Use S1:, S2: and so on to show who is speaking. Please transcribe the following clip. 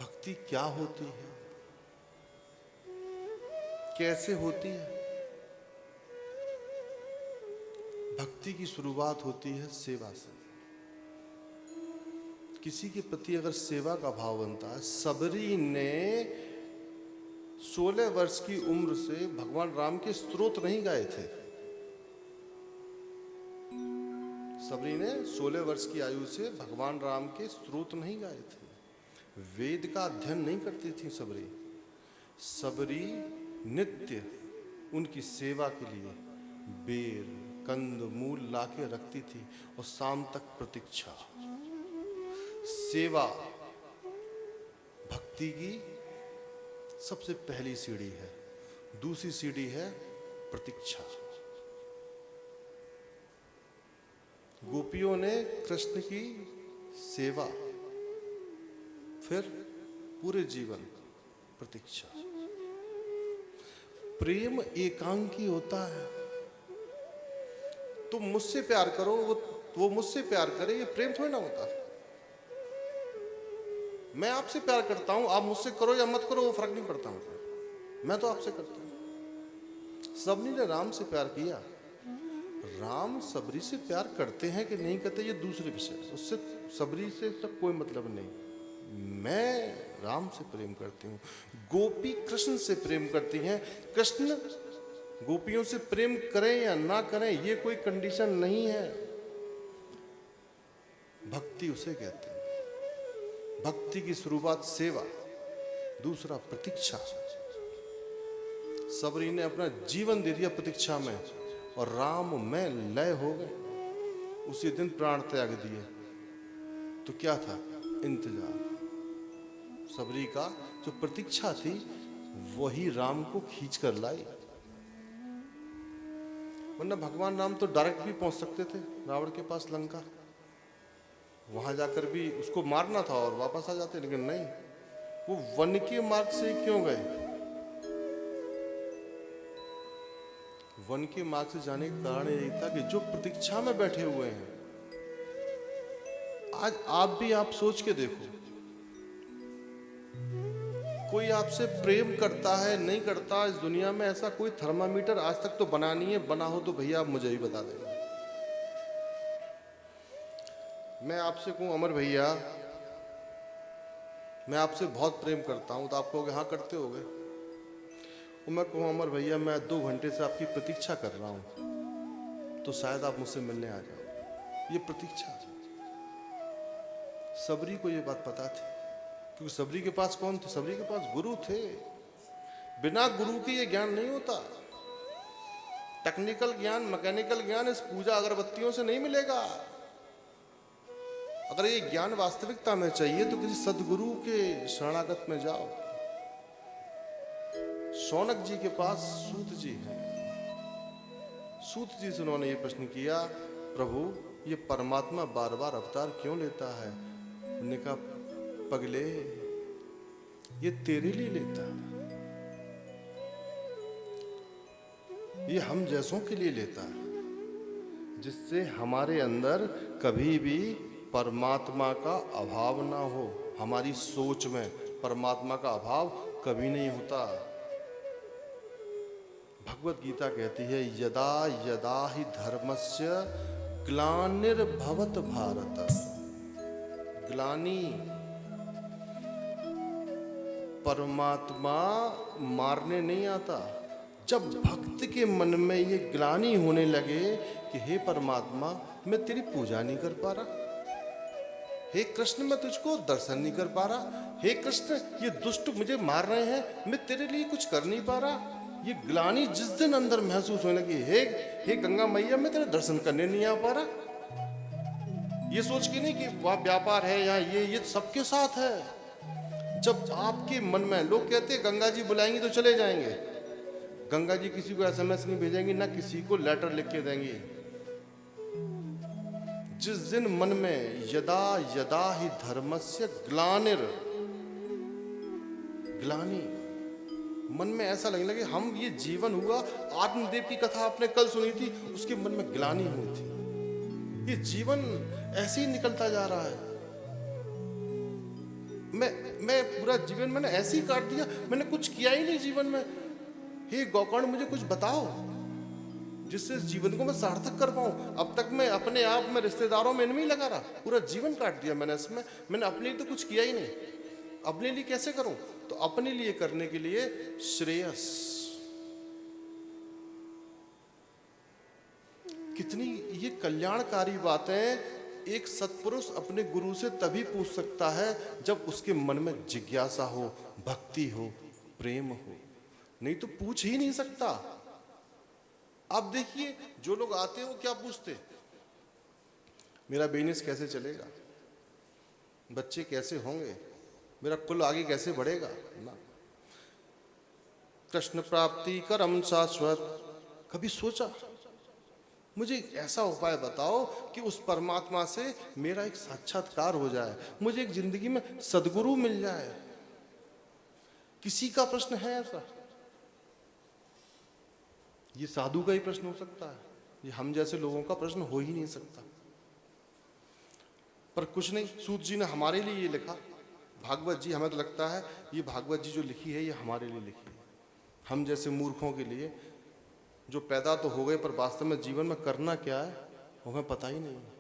S1: भक्ति क्या होती है, कैसे होती है? भक्ति की शुरुआत होती है सेवा से। किसी के प्रति अगर सेवा का भाव बनता है, सबरी ने 16 वर्ष की उम्र से भगवान राम के स्तोत्र नहीं गाए थे। सबरी ने 16 वर्ष की आयु से भगवान राम के स्तोत्र नहीं गाए थे। वेद का अध्ययन नहीं करती थी सबरी। सबरी नित्य उनकी सेवा के लिए बेर कंद मूल लाके रखती थी और शाम तक प्रतीक्षा। सेवा भक्ति की सबसे पहली सीढ़ी है। दूसरी सीढ़ी है प्रतीक्षा। गोपियों ने कृष्ण की सेवा, फिर पूरे जीवन प्रतीक्षा। प्रेम एकांकी होता है। तुम मुझसे प्यार करो, वो मुझसे प्यार करे, ये प्रेम थोड़ी ना होता। मैं आपसे प्यार करता हूं, आप मुझसे करो या मत करो वो फर्क नहीं पड़ता मुझे, मैं तो आपसे करता हूं। सबरी ने राम से प्यार किया। राम सबरी से प्यार करते हैं कि नहीं करते ये दूसरे विषय, उससे सबरी से सब कोई मतलब नहीं। मैं राम से प्रेम करती हूँ। गोपी कृष्ण से प्रेम करती हैं। कृष्ण गोपियों से प्रेम करें या ना करें ये कोई कंडीशन नहीं है। भक्ति उसे कहते हैं। भक्ति की शुरुआत सेवा, दूसरा प्रतीक्षा। सबरी ने अपना जीवन दे दिया प्रतीक्षा में और राम में लय हो गए। उसी दिन प्राण त्याग दिए। तो क्या था? इंतजार। सबरी का जो प्रतीक्षा थी वही राम को खींच कर लाई। वरना भगवान राम तो डायरेक्ट भी पहुंच सकते थे रावण के पास लंका, वहां जाकर भी उसको मारना था और वापस आ जाते, लेकिन नहीं, वो वन के मार्ग से क्यों गए? वन के मार्ग से जाने का कारण यही था कि जो प्रतीक्षा में बैठे हुए हैं, आज आप भी आप सोच के देखो, कोई आपसे प्रेम करता है नहीं करता, इस दुनिया में ऐसा कोई थर्मामीटर आज तक तो बना नहीं है। बना हो तो भैया आप मुझे ही बता देना। मैं आपसे कहूं अमर भैया मैं आपसे बहुत प्रेम करता हूं, तो आप कहोगे हाँ करते होगे। और मैं कहूं अमर भैया मैं 2 घंटे से आपकी प्रतीक्षा कर रहा हूं, तो शायद आप मुझसे मिलने आ जाओ। ये प्रतीक्षा। सबरी को ये बात पता थी, क्योंकि सबरी के पास कौन थे? सबरी के पास गुरु थे। बिना गुरु के ये ज्ञान नहीं होता। टेक्निकल ज्ञान, मैकेनिकल ज्ञान इस पूजा अगरबत्तियों से नहीं मिलेगा। अगर ये ज्ञान वास्तविकता में चाहिए तो किसी सदगुरु के शरणागत में जाओ। शौनक जी के पास सूत जी हैं। सूत जी से उन्होंने ये प्रश्न किया, प्रभु ये परमात्मा बार बार अवतार क्यों लेता है? उन्होंने कहा, पगले ये तेरे लिए लेता है, ये हम जैसों के लिए लेता है, जिससे हमारे अंदर कभी भी परमात्मा का अभाव ना हो। हमारी सोच में परमात्मा का अभाव कभी नहीं होता। भगवत गीता कहती है, यदा यदा ही धर्मस्य ग्लानिर्भवत भारत। ग्लानि, परमात्मा मारने नहीं आता। जब भक्त के मन में ये ग्लानि होने लगे कि हे परमात्मा मैं तेरी पूजा नहीं कर पा रहा, हे कृष्ण मैं तुझको दर्शन नहीं कर पा रहा, हे कृष्ण ये दुष्ट मुझे मार रहे हैं, मैं तेरे लिए कुछ कर नहीं पा रहा, ये ग्लानि जिस दिन अंदर महसूस होने लगी, हे गंगा मैया मैं तेरे दर्शन करने नहीं आ पा रहा, ये सोच के नहीं कि वहां व्यापार है या ये सबके साथ है। जब आपके मन में, लोग कहते हैं गंगा जी बुलाएंगे तो चले जाएंगे, गंगा जी किसी को SMS नहीं भेजेंगी, ना किसी को लेटर लिख के देंगी। जिस दिन मन में यदा यदा ही धर्मस्य ग्लानिर, ग्लानि, मन में ऐसा लगने लगे हम ये जीवन हुआ, आत्मदेव की कथा आपने कल सुनी थी, उसके मन में ग्लानि हुई थी, ये जीवन ऐसे ही निकलता जा रहा है। मैं पूरा जीवन मैंने ऐसे ही काट दिया, मैंने कुछ किया ही नहीं जीवन में। हे गोकर्ण, मुझे कुछ बताओ जिससे इस जीवन को मैं सार्थक कर पाऊं। अब तक मैं अपने आप में, रिश्तेदारों में इनमें ही लगा रहा, पूरा जीवन काट दिया मैंने इसमें। मैंने अपने लिए तो कुछ किया ही नहीं, अपने लिए कैसे करूं? तो अपने लिए करने के लिए श्रेयस, कितनी ये कल्याणकारी बातें एक सत्पुरुष अपने गुरु से तभी पूछ सकता है जब उसके मन में जिज्ञासा हो, भक्ति हो, प्रेम हो, नहीं तो पूछ ही नहीं सकता। आप देखिए, जो लोग आते हैं वो क्या पूछते? मेरा बिजनेस कैसे चलेगा, बच्चे कैसे होंगे, मेरा कुल आगे कैसे बढ़ेगा ना। कृष्ण प्राप्ति करम शाश्वत, कभी सोचा मुझे ऐसा उपाय बताओ कि उस परमात्मा से मेरा एक साक्षात्कार हो जाए, मुझे एक जिंदगी में सदगुरु मिल जाए? किसी का प्रश्न है ऐसा? ये साधु का ही प्रश्न हो सकता है, ये हम जैसे लोगों का प्रश्न हो ही नहीं सकता। पर कुछ नहीं, सूत जी ने हमारे लिए ये लिखा, भागवत जी, हमें तो लगता है ये भागवत जी जो लिखी है ये हमारे लिए लिखी है, हम जैसे मूर्खों के लिए, जो पैदा तो हो गए पर वास्तव में जीवन में करना क्या है वो हमें पता ही नहीं है।